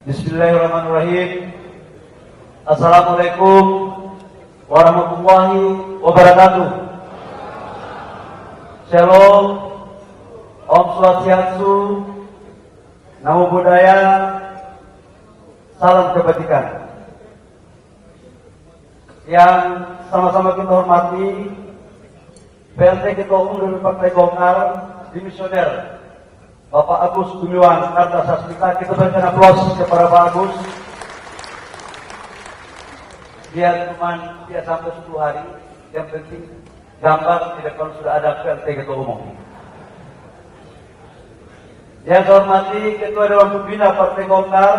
Bismillahirrahmanirrahim. Assalamualaikum warahmatullahi wabarakatuh. Shalom, Om Swastiastu, Namo Buddhaya, salam kebajikan. Yang sama-sama kita hormati PLT Ketua Umum dari Partai Golkar, Dimisioner Bapak Agus Gumiwang Kartasasmita. Kita berikan aplaus kepada Pak Agus. Dia sampai 10 hari, yang penting gambar di depan sudah ada PLT Ketua Umum. Yang saya hormati Ketua Dewan Pembina Partai Golkar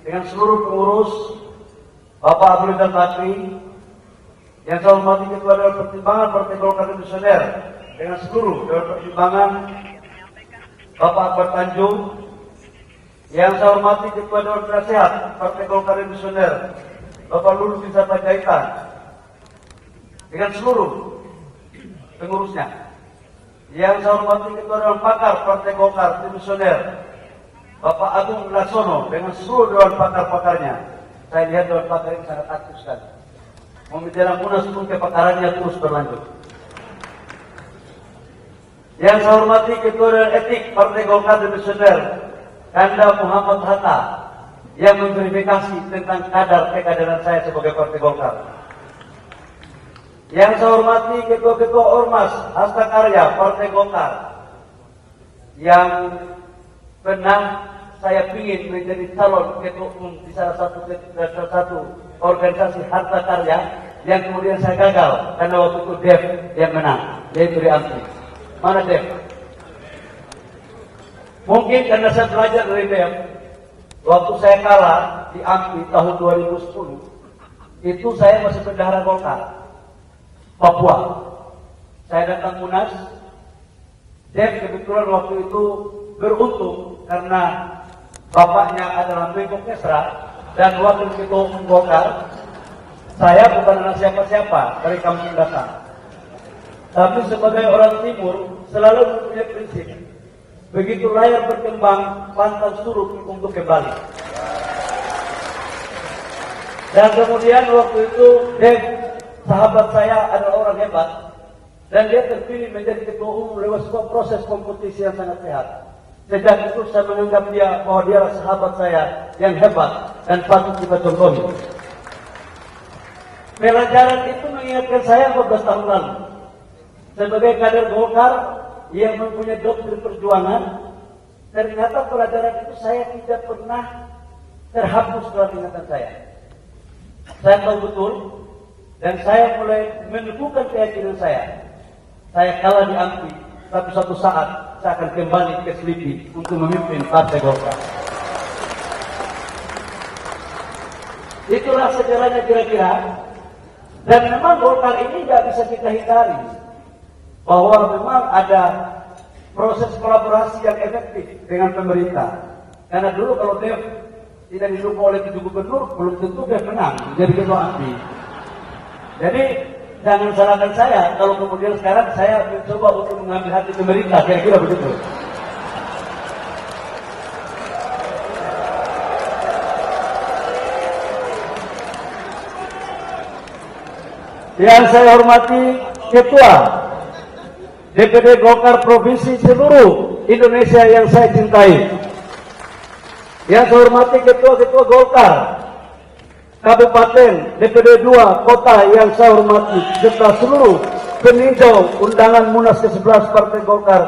dengan seluruh pengurus, Bapak Abdul dan Bakri. Yang saya hormati Ketua Dewan Pertimbangan Partai Golkar Dimisioner dengan seluruh Dewan Pertimbangan, Bapak Akbar Tanjung. Yang saya hormati Ketua Dewan Penasehat Partai Golkar Dimisioner, Bapak Lulus Bisa Panjaitan dengan seluruh pengurusnya. Yang saya hormati Ketua Dewan Pakar Partai Golkar Dimisioner, Bapak Agung Laksono dengan seluruh Dewan Pakar-pakarnya. Saya lihat Dewan Pakar ini sangat aktif sekali. Menjelang Munas pun kepakarannya terus berlanjut. Yang saya hormati Ketua Dewan Etik Partai Golkar Dimisioner, Kanda Muhammad Hatta, yang memverifikasi tentang kadar kekaderan saya sebagai Partai Golkar. Yang saya hormati Ketua-Ketua Ormas Hasta Karya Partai Golkar, yang pernah saya ingin menjadi calon Ketua Umum di salah satu organisasi Harta Karya, yang kemudian saya gagal karena waktu itu Dev yang menang, yaitu di AMPI. Mana Dev? Mungkin karena saya belajar dari Dev. Waktu saya kalah di AMPI tahun 2010, itu saya masih bendahara Golkar Papua. Saya datang Munas. Dev kebetulan waktu itu beruntung karena bapaknya adalah Menko Kesra dan wakil ketua umum Golkar. Saya bukan anak siapa-siapa dari kampung datang. Tapi sebagai orang timur selalu mempunyai prinsip, begitu layar berkembang, pantang surut untuk kembali. Dan kemudian waktu itu Dev, sahabat saya, adalah orang hebat, dan dia terpilih menjadi ketua umum lewat sebuah proses kompetisi yang sangat sehat. Sejak itu saya menganggap dia bahwa dia adalah sahabat saya yang hebat dan patut kita contohi. Pelajaran itu mengingatkan saya 14 tahun lalu. Sebagai kader Golkar yang mempunyai doktrin perjuangan, ternyata pelajaran itu saya tidak pernah terhapus dalam ingatan saya. Saya tahu betul, dan saya mulai meneguhkan keyakinan saya. Saya kalah di AMPI, tapi suatu saat saya akan kembali ke Selipi untuk memimpin Partai Golkar. Itulah sejarahnya kira-kira. Dan memang Golkar ini nggak bisa kita hindari bahwa memang ada proses kolaborasi yang efektif dengan pemerintah. Karena dulu kalau Dev tidak didukung oleh 7 gubernur, belum tentu Dev menang menjadi ketua AMPI. Jadi jangan salahkan saya kalau kemudian sekarang saya mencoba untuk mengambil hati pemerintah, kira-kira begitu. Yang saya hormati Ketua DPD Golkar Provinsi seluruh Indonesia yang saya cintai. Yang saya hormati Ketua-Ketua Golkar Kabupaten, DPD 2 Kota yang saya hormati, serta seluruh peninjau undangan Munas ke-11 Partai Golkar,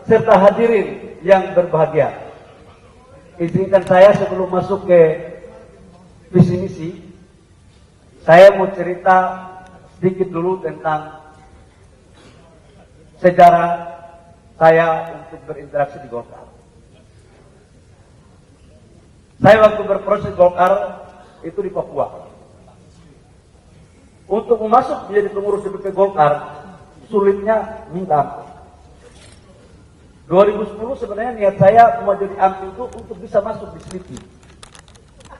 serta hadirin yang berbahagia. Izinkan saya sebelum masuk ke visi misi, saya mau cerita sedikit dulu tentang sejarah saya untuk berinteraksi di Golkar. Saya waktu berproses Golkar itu di Papua. Untuk masuk menjadi pengurus DPP Golkar, sulitnya minta ampun. 2010 sebenarnya niat saya mau jadi AMPI itu untuk bisa masuk di Selipi.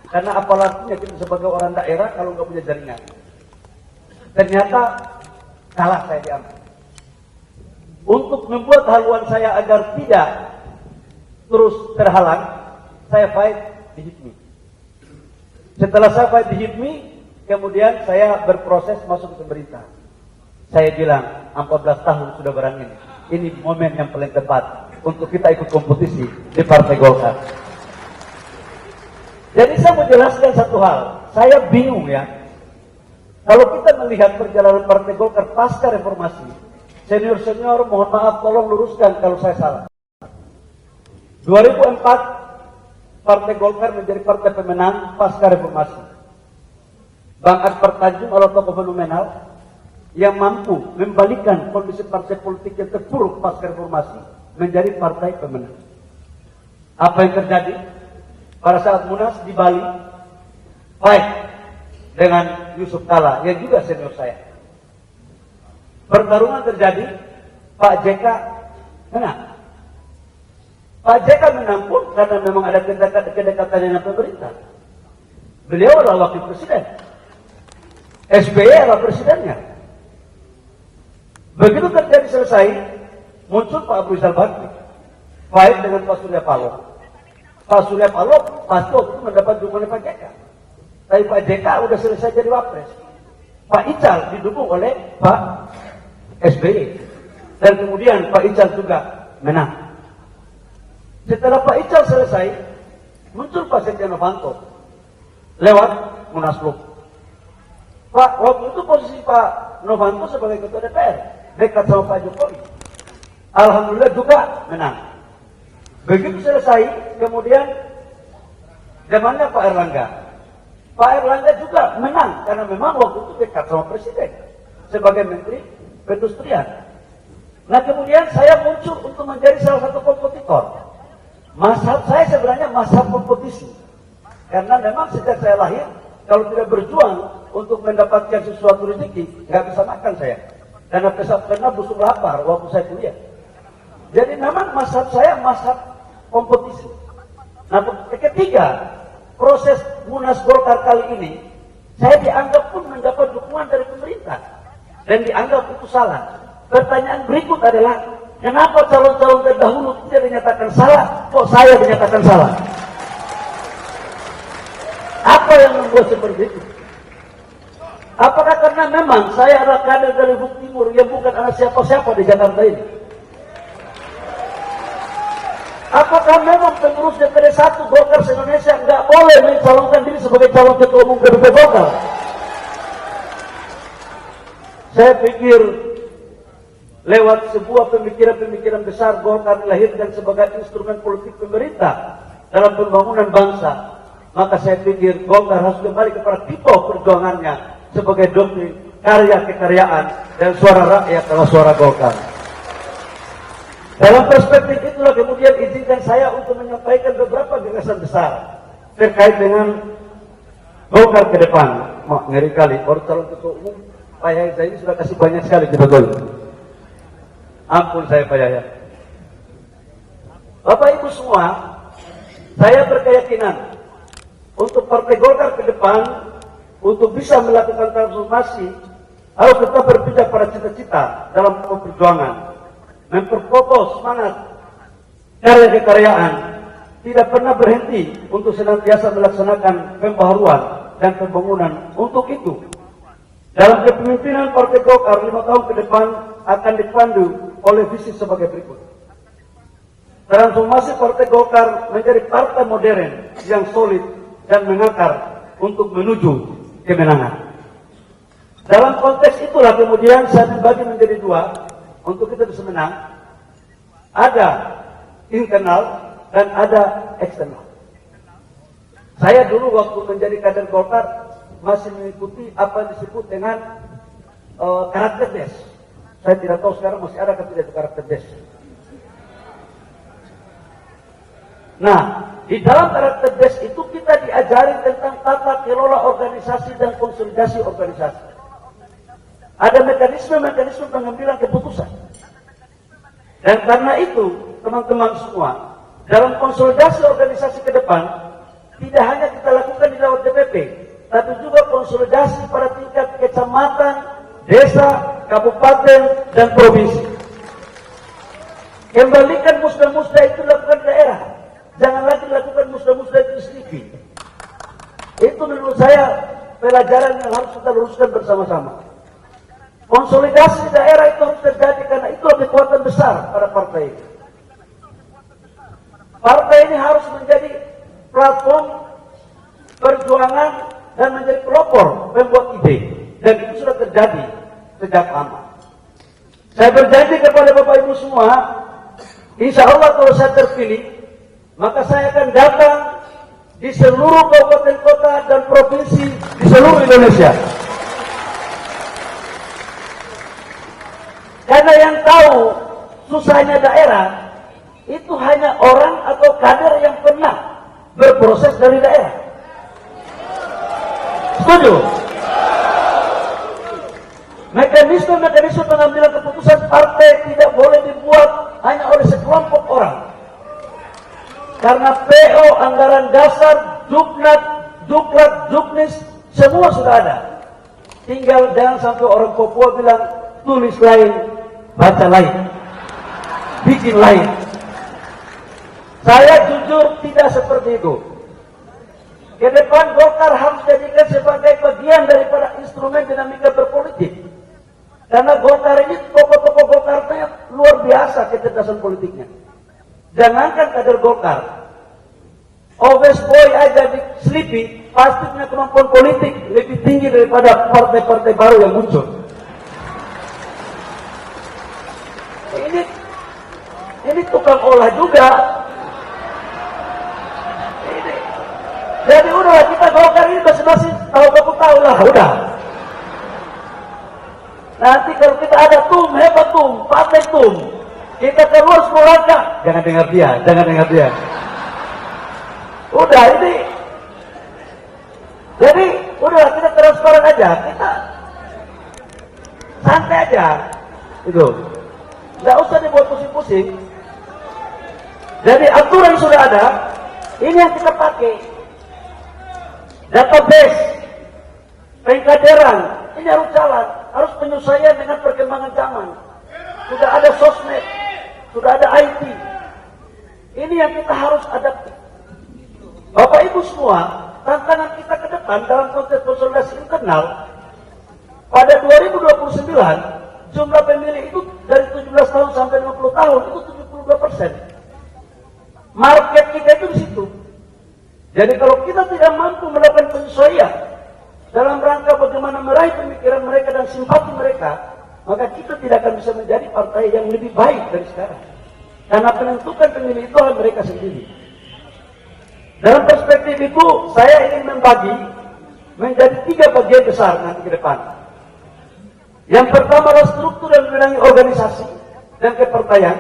Karena apalagi kita sebagai orang daerah kalau nggak punya jaringan. Ternyata kalah saya di AMPI. Untuk membuat haluan saya agar tidak terus terhalang, saya fight di HIPMI. Setelah saya di HIPMI, kemudian saya berproses masuk ke pemerintah. Saya bilang, 14 tahun sudah barang ini. Ini momen yang paling tepat untuk kita ikut kompetisi di Partai Golkar. Jadi saya mau jelaskan satu hal. Saya bingung ya. Kalau kita melihat perjalanan Partai Golkar pasca reformasi, senior-senior mohon maaf tolong luruskan kalau saya salah. 2004 Partai Golkar menjadi partai pemenang pasca reformasi. Bang Akbar Tanjung adalah tokoh fenomenal yang mampu membalikan kondisi partai politik yang terpuruk pasca reformasi menjadi partai pemenang. Apa yang terjadi? Pada saat Munas di Bali, fight dengan Yusuf Kala yang juga senior saya. Pertarungan terjadi, Pak JK menang. Pak JK menang pun karena memang ada kedekatan dengan pemerintah. Beliau adalah wakil presiden. SBY adalah presidennya. Begitu terjadi selesai, muncul Pak Abu Rizal Bakri. Fight dengan Pak Surya Paloh. Pak Surya Paloh pasti waktu itu mendapat dukungan Pak JK. Tapi Pak JK udah selesai jadi wapres. Pak Ical didukung oleh Pak SBY. Dan kemudian Pak Ical juga menang. Setelah Pak Ical selesai, muncul Pak Setia Novanto lewat Munaslup. Pak, waktu itu posisi Pak Novanto sebagai ketua DPR, dekat sama Pak Jokowi. Alhamdulillah juga menang. Begitu selesai, kemudian zamannya Pak Erlangga. Pak Erlangga juga menang karena memang waktu itu dekat sama Presiden sebagai Menteri Perindustrian. Nah kemudian saya muncul untuk menjadi salah satu kompetitor. Mazhab saya sebenarnya mazhab kompetisi. Karena memang sejak saya lahir, kalau tidak berjuang untuk mendapatkan sesuatu rezeki, nggak bisa makan saya. Karena busuk lapar waktu saya kuliah. Jadi memang mazhab saya mazhab kompetisi. Nah ketiga, proses Munas Golkar kali ini, saya dianggap pun mendapat dukungan dari pemerintah. Dan dianggap itu salah. Pertanyaan berikut adalah, kenapa calon-calon terdahulu tidak dinyatakan salah, kok saya dinyatakan salah? Apa yang membuat seperti itu? Apakah karena memang saya adalah kader dari Buk Timur yang bukan anak siapa-siapa di Jakarta ini? Apakah memang pengurus DPD 1 Golkar se-Indonesia nggak boleh mencalonkan diri sebagai calon ketua umum DPD Golkar? Saya pikir lewat sebuah pemikiran-pemikiran besar Golkar dilahirkan sebagai instrumen politik pemerintah dalam pembangunan bangsa. Maka saya pikir Golkar harus kembali kepada tipe perjuangannya sebagai doktrin karya kekaryaan dan suara rakyat adalah suara Golkar. Dalam perspektif itulah kemudian izinkan saya untuk menyampaikan beberapa gagasan besar terkait dengan Golkar ke depan. Ngeri kali, baru calon ketua umum Pak Yahya ini sudah kasih banyak sekali kita gol. Ampun saya Pak Yahya. Bapak Ibu semua, saya berkeyakinan untuk Partai Golkar ke depan, untuk bisa melakukan transformasi, harus tetap berpijak pada cita-cita dalam perjuangan, memperkokoh semangat karya kekaryaan, tidak pernah berhenti untuk senantiasa melaksanakan pembaharuan dan pembangunan. Untuk itu, dalam kepemimpinan Partai Golkar 5 tahun ke depan akan dipandu oleh visi sebagai berikut. Transformasi Partai Golkar menjadi partai modern yang solid dan mengakar untuk menuju kemenangan. Dalam konteks itulah kemudian saya dibagi menjadi dua untuk kita bisa menang. Ada internal dan ada eksternal. Saya dulu waktu menjadi kader Golkar masih mengikuti apa yang disebut dengan karakter des. Saya tidak tahu sekarang masih ada atau tidak karakter des. Nah, di dalam karakter des itu kita diajari tentang tata kelola organisasi dan konsolidasi organisasi. Ada mekanisme-mekanisme pengambilan keputusan. Dan karena itu, teman-teman semua, dalam konsolidasi organisasi ke depan, tidak hanya kita lakukan di lewat DPP, tapi juga konsolidasi pada tingkat kecamatan, desa, kabupaten, dan provinsi. Kembalikan musda-musda itu dilakukan di daerah. Jangan lagi lakukan musda-musda itu sendiri. Itu menurut saya pelajaran yang harus kita luruskan bersama-sama. Konsolidasi daerah itu harus terjadi karena itu kekuatan besar pada partai ini. Partai ini harus menjadi platform perjuangan dan menjadi pelopor pembuat ide. Dan itu sudah terjadi sejak lama. Saya berjanji kepada Bapak Ibu semua, insya Allah kalau saya terpilih, maka saya akan datang di seluruh kabupaten kota dan provinsi di seluruh Indonesia. Karena yang tahu susahnya daerah itu hanya orang atau kader yang pernah berproses dari daerah. Setuju? Mekanisme pengambilan keputusan partai tidak boleh dibuat hanya oleh sekelompok orang. Karena PO, anggaran dasar, Juknat, Duklat, Juknis, semua sudah ada. Tinggal jangan sampai orang Papua bilang tulis lain, baca lain, bikin lain. Saya jujur tidak seperti itu. Ke depan Golkar harus jadikan sebagai bagian daripada instrumen dinamika berpolitik. Karena Golkar ini, tokoh-tokoh Golkar itu luar biasa kecerdasan politiknya. Jangankan kader Golkar, Obes Boy aja di Sleepy pasti punya kemampuan politik lebih tinggi daripada partai-partai baru yang muncul. Ini tukang olah juga. Jadi udahlah, kita Golkar ini masing-masing tahu lah, udah. Nanti kalau kita ada hebat partai kita keluar 10 langkah, jangan dengar dia. Udah ini. Jadi udahlah, kita transparan aja, kita santai aja, itu. Nggak usah dibuat pusing-pusing. Jadi aturan sudah ada, ini yang kita pakai. Database, pengkaderan, ini harus jalan, harus penyesuaian dengan perkembangan zaman. Sudah ada sosmed, sudah ada IT. Ini yang kita harus adapti. Bapak Ibu semua, tantangan kita ke depan dalam konteks konsolidasi internal, pada 2029, jumlah pemilih itu dari 17 tahun sampai 50 tahun, itu 72%. Market kita itu di situ. Jadi kalau kita tidak mampu melakukan penyesuaian dalam rangka bagaimana meraih pemikiran mereka dan simpati mereka, maka kita tidak akan bisa menjadi partai yang lebih baik dari sekarang. Karena penentukan pemilih itu adalah mereka sendiri. Dalam perspektif itu, saya ingin membagi menjadi 3 bagian besar nanti ke depan. Yang pertama adalah struktur dan membenahi organisasi dan kepartaian.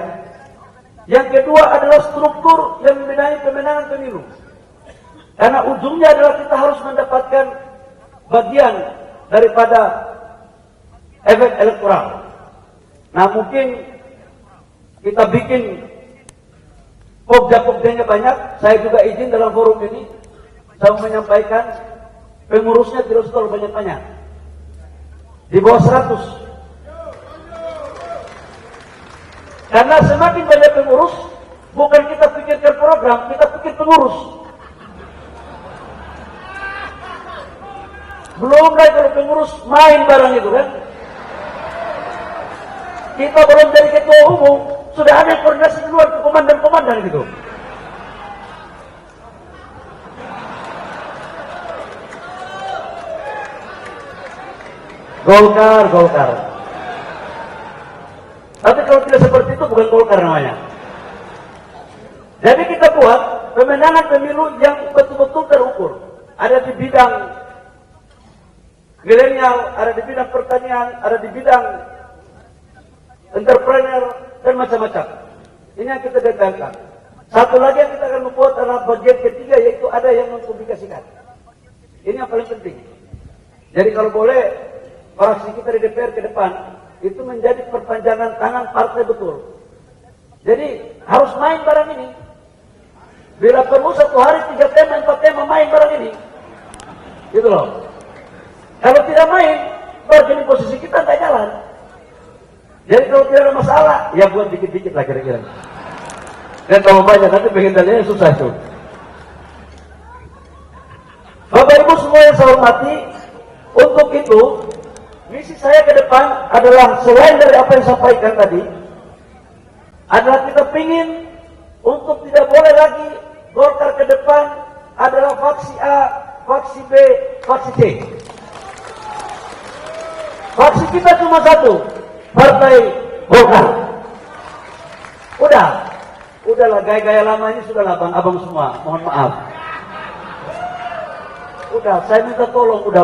Yang kedua adalah struktur yang membenahi pemenangan pemilu. Karena ujungnya adalah kita harus mendapatkan bagian daripada efek elektoral. Nah mungkin kita bikin pokja-pogjanya banyak. Saya juga izin dalam forum ini, saya menyampaikan pengurusnya tidak usah terlalu banyak-banyak. Di bawah 100. Karena semakin banyak pengurus, bukan kita pikirkan program, kita pikir pengurus. Belum lagi kalau pengurus main barang itu kan. Kita belum jadi ketua umum, sudah ada koordinasi keluar ke komandan-komandan gitu. Golkar. Tapi kalau tidak seperti itu bukan Golkar namanya. Jadi kita buat pemenangan pemilu yang betul-betul terukur. Ada di bidang milenial, ada di bidang pertanian, ada di bidang entrepreneur dan macam-macam. Ini yang kita detailkan. Satu lagi yang kita akan membuat adalah bagian ketiga, yaitu ada yang mempublikasikan. Ini yang paling penting. Jadi kalau boleh, fraksi kita di DPR ke depan itu menjadi perpanjangan tangan partai betul. Jadi harus main barang ini. Bila perlu 1 hari 3 tema, 4 tema main barang ini. Gitu loh. Kalau tidak main, bargaining posisi kita nggak jalan. Jadi kalau tidak ada masalah, ya buat dikit-dikit lah kira-kira. Dan kalau banyak nanti pengendaliannya susah tuh. Bapak Ibu Bapak-Ibu semua yang saya hormati, untuk itu misi saya ke depan adalah selain dari apa yang saya sampaikan tadi, adalah kita ingin untuk tidak boleh lagi Golkar ke depan adalah faksi A, faksi B, faksi C. Faksi kita cuma satu, Partai Golkar. Udahlah gaya-gaya lama ini sudahlah bang, abang semua, mohon maaf. Udah, saya minta tolong, udah.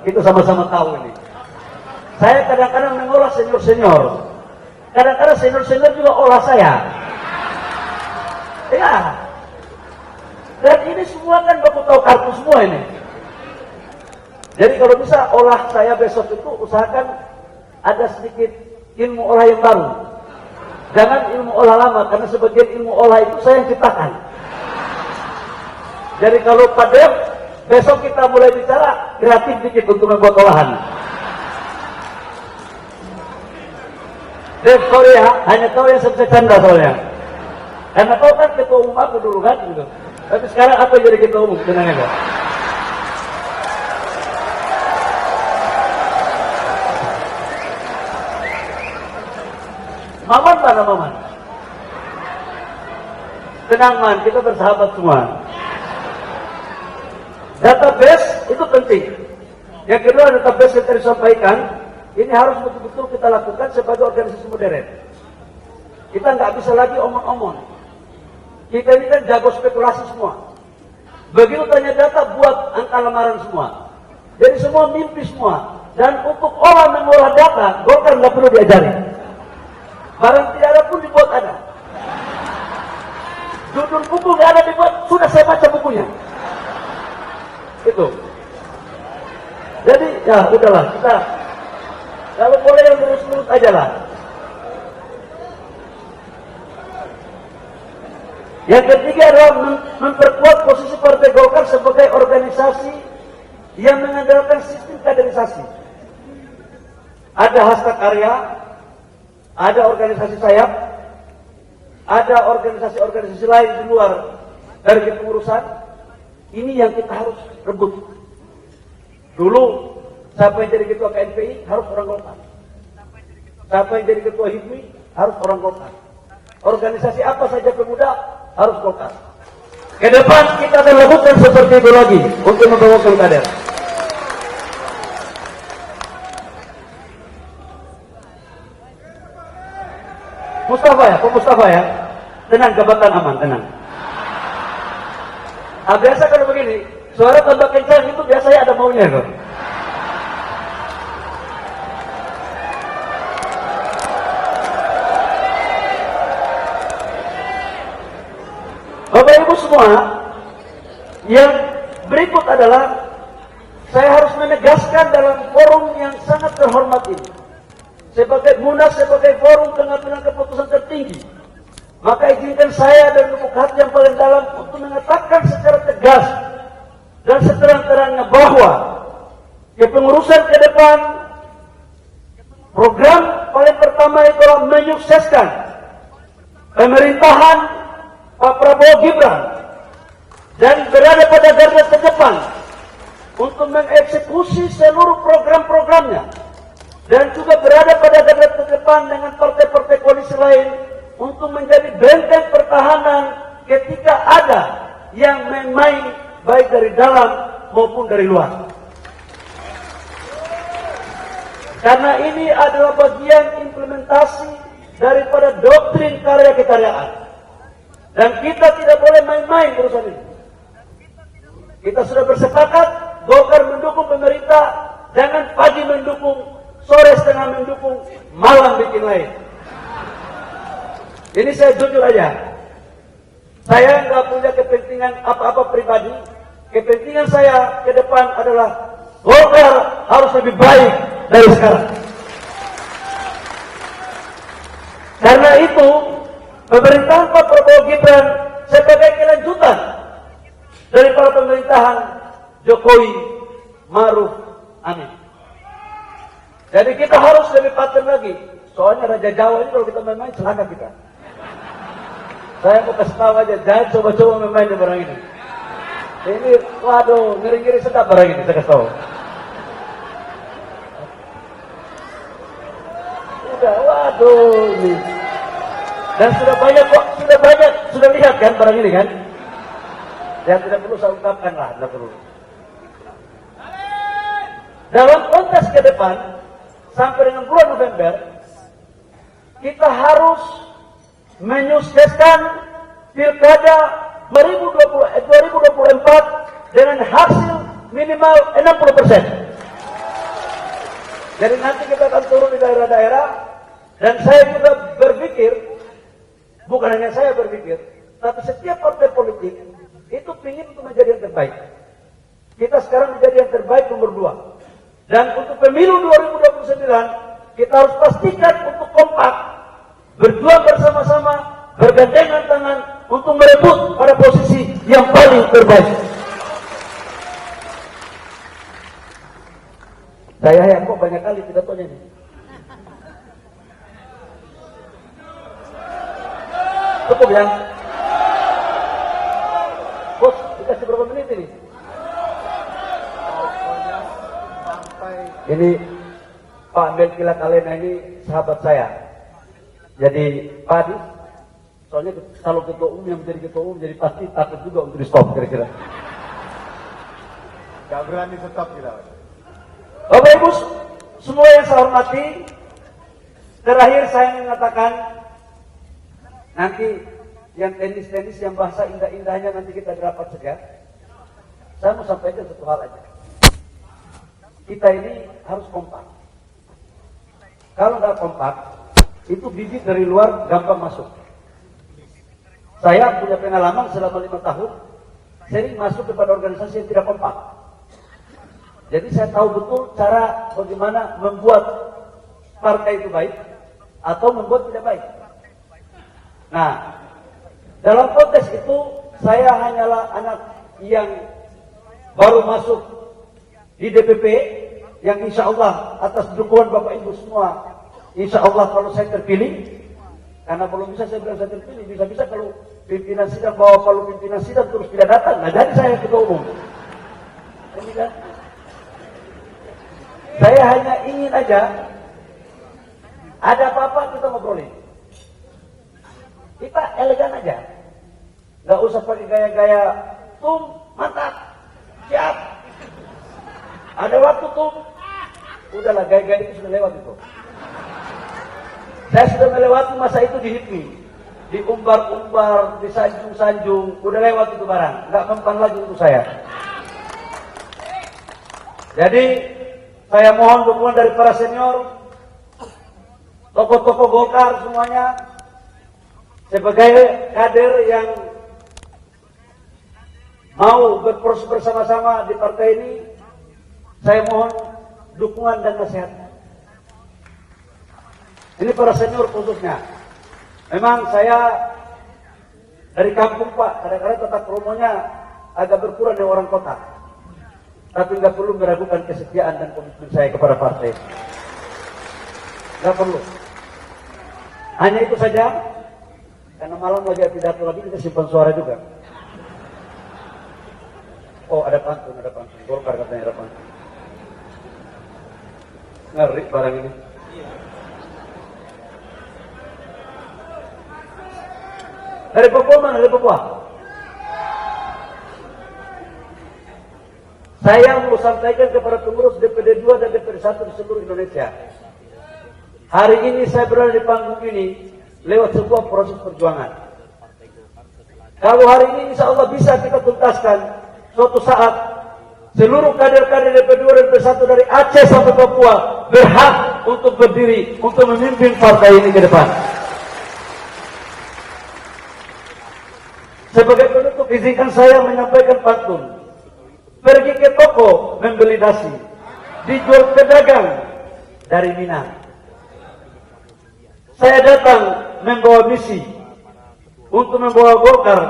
Kita sama-sama tahu ini. Saya kadang-kadang mengolah senior-senior. Kadang-kadang senior-senior juga olah saya. Ya. Dan ini semua kan baku tahu kartu semua ini. Jadi kalau bisa olah saya besok itu usahakan ada sedikit ilmu olah yang baru. Jangan ilmu olah lama, karena sebagian ilmu olah itu saya yang ciptakan. Jadi kalau pada besok kita mulai bicara kreatif dikit untuk membuat olahan. Dave Korea hanya tahu yang sebesar canda soalnya. Karena kau kan ketua umum aku dulu kan gitu. Tapi sekarang aku jadi ketua umum, tenang aja. Maman mana Maman? Tenang Man, kita bersahabat semua. Database itu penting. Yang kedua, database yang tadi sampaikan, ini harus betul-betul kita lakukan sebagai organisasi modern. Kita nggak bisa lagi omong-omong. Kita ini kan jago spekulasi semua. Begitu tanya data, buat angka lamaran semua. Jadi semua mimpi semua. Dan untuk mengolah data, Golkar nggak perlu diajari. Barang tidak ada pun dibuat ada. Judul buku nggak ada dibuat, sudah saya baca bukunya. Itu. Jadi ya udahlah, kita kalau boleh yang lurus-lurus aja lah. Yang ketiga adalah memperkuat posisi Partai Golkar sebagai organisasi yang mengandalkan sistem kaderisasi. Ada hasta karya, ada organisasi sayap, ada organisasi-organisasi lain di luar dari kepengurusan. Ini yang kita harus rebut. Dulu, siapa yang jadi ketua KNPI harus orang Golkar. Siapa yang jadi ketua HIPMI harus orang Golkar. Organisasi apa saja pemuda harus Golkar. Ke depan kita akan lakukan seperti itu lagi untuk membawakan kader. Mustafa ya, Pak Mustafa ya. Tenang, jabatan aman, tenang. Nah, biasa kalau begini, suara tambah kencang itu biasanya ada maunya kok. Bapak Ibu semua, yang berikut adalah saya harus menegaskan dalam forum yang sangat terhormat ini. Sebagai Munas, sebagai forum pengambilan keputusan tertinggi, maka izinkan saya dan lubuk hati yang paling dalam untuk mengatakan secara tegas dan seterang-terangnya bahwa kepengurusan ke depan, program paling pertama itu adalah menyukseskan pemerintahan Pak Prabowo Gibran dan berada pada garda terdepan untuk mengeksekusi seluruh program-programnya dan juga berada pada garda terdepan dengan partai-partai koalisi lain untuk menjadi benteng pertahanan ketika ada yang main-main baik dari dalam maupun dari luar. Karena ini adalah bagian implementasi daripada doktrin karya kekaryaan. Dan kita tidak boleh main-main urusan ini. Kita sudah bersepakat, Golkar mendukung pemerintah, jangan pagi mendukung, sore setengah mendukung, malam bikin lain. Ini saya jujur aja. Saya nggak punya kepentingan apa-apa pribadi. Kepentingan saya ke depan adalah Golkar harus lebih baik dari sekarang. Karena itu, pemerintahan Pak Prabowo Gibran sebagai kelanjutan daripada pemerintahan Jokowi, Maruf, Amin. Jadi kita harus lebih paten lagi. Soalnya Raja Jawa ini kalau kita main-main celaka kita. Saya mau kasih tahu aja, jangan coba-coba main-main dengan orang ini. Ini, waduh, ngeri-ngeri sedap barang ini, saya kasih tahu. Udah, waduh, ini. Dan sudah banyak kok, sudah lihat kan barang ini kan? Yang tidak perlu saya ungkapkan lah, tidak perlu. Dalam konteks ke depan, sampai dengan bulan November, kita harus menyukseskan Pilkada 2024 dengan hasil minimal 60%. Jadi nanti kita akan turun di daerah-daerah, dan saya juga berpikir, bukan hanya saya berpikir, tapi setiap partai politik itu ingin untuk menjadi yang terbaik. Kita sekarang menjadi yang terbaik nomor 2. Dan untuk pemilu 2029, kita harus pastikan untuk kompak, berjuang bersama-sama, bergandengan tangan untuk merebut pada posisi yang paling terbaik. Saya yang kok banyak kali pidatonya nih. Cukup ya? Bos, dikasih berapa menit ini? Ini Pak Melkilah Kalena ini sahabat saya. Jadi Pak Adi, soalnya kalau ketua umum yang menjadi ketua umum, jadi pasti takut juga untuk di stop kira-kira. Gak berani stop kita. Bapak Ibu semua yang saya hormati, terakhir saya mengatakan, nanti yang tenis-tenis yang bahasa indah-indahnya nanti kita rapat saja. Saya mau sampaikan satu hal aja. Kita ini harus kompak. Kalau nggak kompak, itu bibit dari luar gampang masuk. Saya punya pengalaman selama 5 tahun, sering masuk kepada organisasi yang tidak kompak. Jadi saya tahu betul cara bagaimana membuat partai itu baik atau membuat tidak baik. Nah, dalam konteks itu saya hanyalah anak yang baru masuk di DPP, yang insya Allah atas dukungan Bapak Ibu semua, insya Allah kalau saya terpilih, karena belum bisa saya bilang saya terpilih, bisa-bisa kalau pimpinan sidang kalau pimpinan sidang terus tidak datang, nah jadi saya ketua umum. Ini kan, saya hanya ingin aja ada apa-apa kita ngobrolin, kita elegan aja, nggak usah pakai gaya-gaya mantap, siap. Ada waktu udahlah gaya-gaya itu sudah lewat itu. Saya sudah melewati masa itu di HIPMI, diumbar-umbar, disanjung-sanjung, udah lewat itu barang, nggak mempan lagi untuk saya. Jadi saya mohon dukungan dari para senior, tokoh-tokoh Golkar semuanya, sebagai kader yang mau berproses bersama-sama di partai ini. Saya mohon dukungan dan nasihat. Ini para senior khususnya. Memang saya dari kampung Pak, kadang-kadang tata kromonya agak berkurang dari orang kota. Tapi nggak perlu meragukan kesetiaan dan komitmen saya kepada partai. Nggak perlu. Hanya itu saja. Karena malam lagi pidato lagi, kita simpan suara juga. Oh, ada pantun. Golkar katanya ada pantun. Ngeri barang ini. Dari Papua mana? Dari Papua. Saya mau sampaikan kepada pengurus DPD 2 dan DPD 1 di seluruh Indonesia. Hari ini saya berada di panggung ini lewat sebuah proses perjuangan. Kalau hari ini insya Allah bisa kita tuntaskan, suatu saat seluruh kader-kader DPD 2 dan DPD 1 dari Aceh sampai Papua berhak untuk berdiri, untuk memimpin partai ini ke depan. Sebagai penutup, izinkan saya menyampaikan pantun. Pergi ke toko membeli nasi, dijual pedagang dari Minang. Saya datang membawa misi untuk membawa Golkar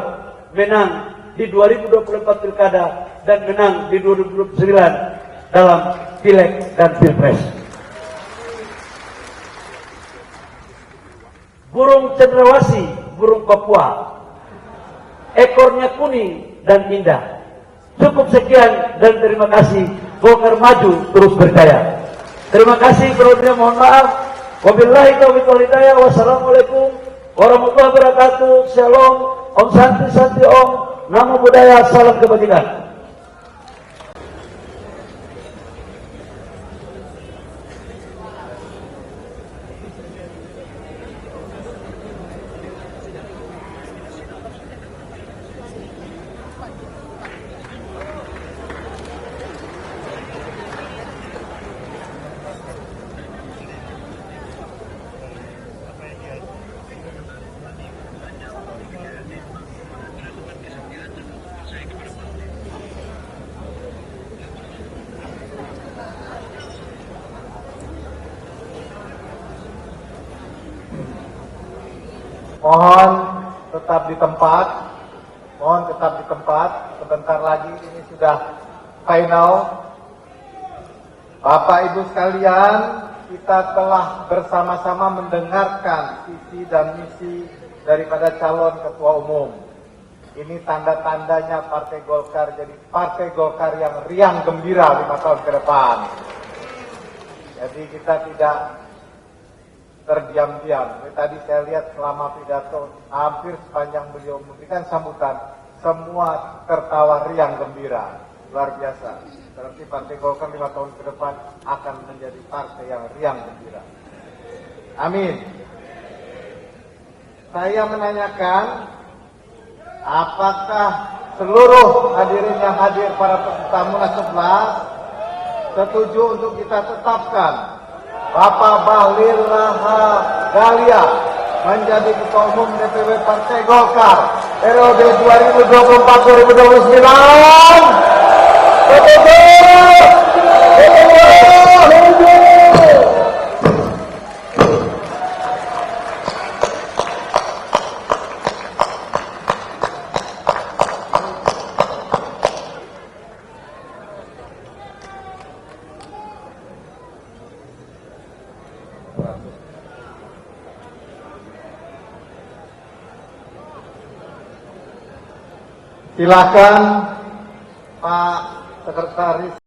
menang di 2024 Pilkada dan menang di 2029 dalam Pileg dan Pilpres. Burung cendrawasih, burung Papua, ekornya kuning dan indah. Cukup sekian dan terima kasih. Golkar maju terus berjaya. Terima kasih, berikutnya mohon maaf. Wabillahi taufiq wal hidayah. Wassalamualaikum warahmatullahi wabarakatuh. Shalom. Om Santi Santi Om. Namo Buddhaya. Salam kebajikan. Mohon tetap di tempat, sebentar lagi ini sudah final. Bapak Ibu sekalian, kita telah bersama-sama mendengarkan visi dan misi daripada calon ketua umum. Ini tanda-tandanya Partai Golkar jadi Partai Golkar yang riang gembira 5 tahun ke depan. Jadi kita tidak terdiam-diam. Tadi saya lihat selama pidato hampir sepanjang beliau memberikan sambutan, semua tertawa riang gembira. Luar biasa. Berarti Partai Golkar 5 tahun ke depan akan menjadi partai yang riang gembira. Amin. Saya menanyakan, apakah seluruh hadirin yang hadir para peserta Munas 11 setuju untuk kita tetapkan Bapak Bahlil Lahadalia menjadi Ketua Umum DPW Partai Golkar periode 2024-2029. Silakan Pak Sekretaris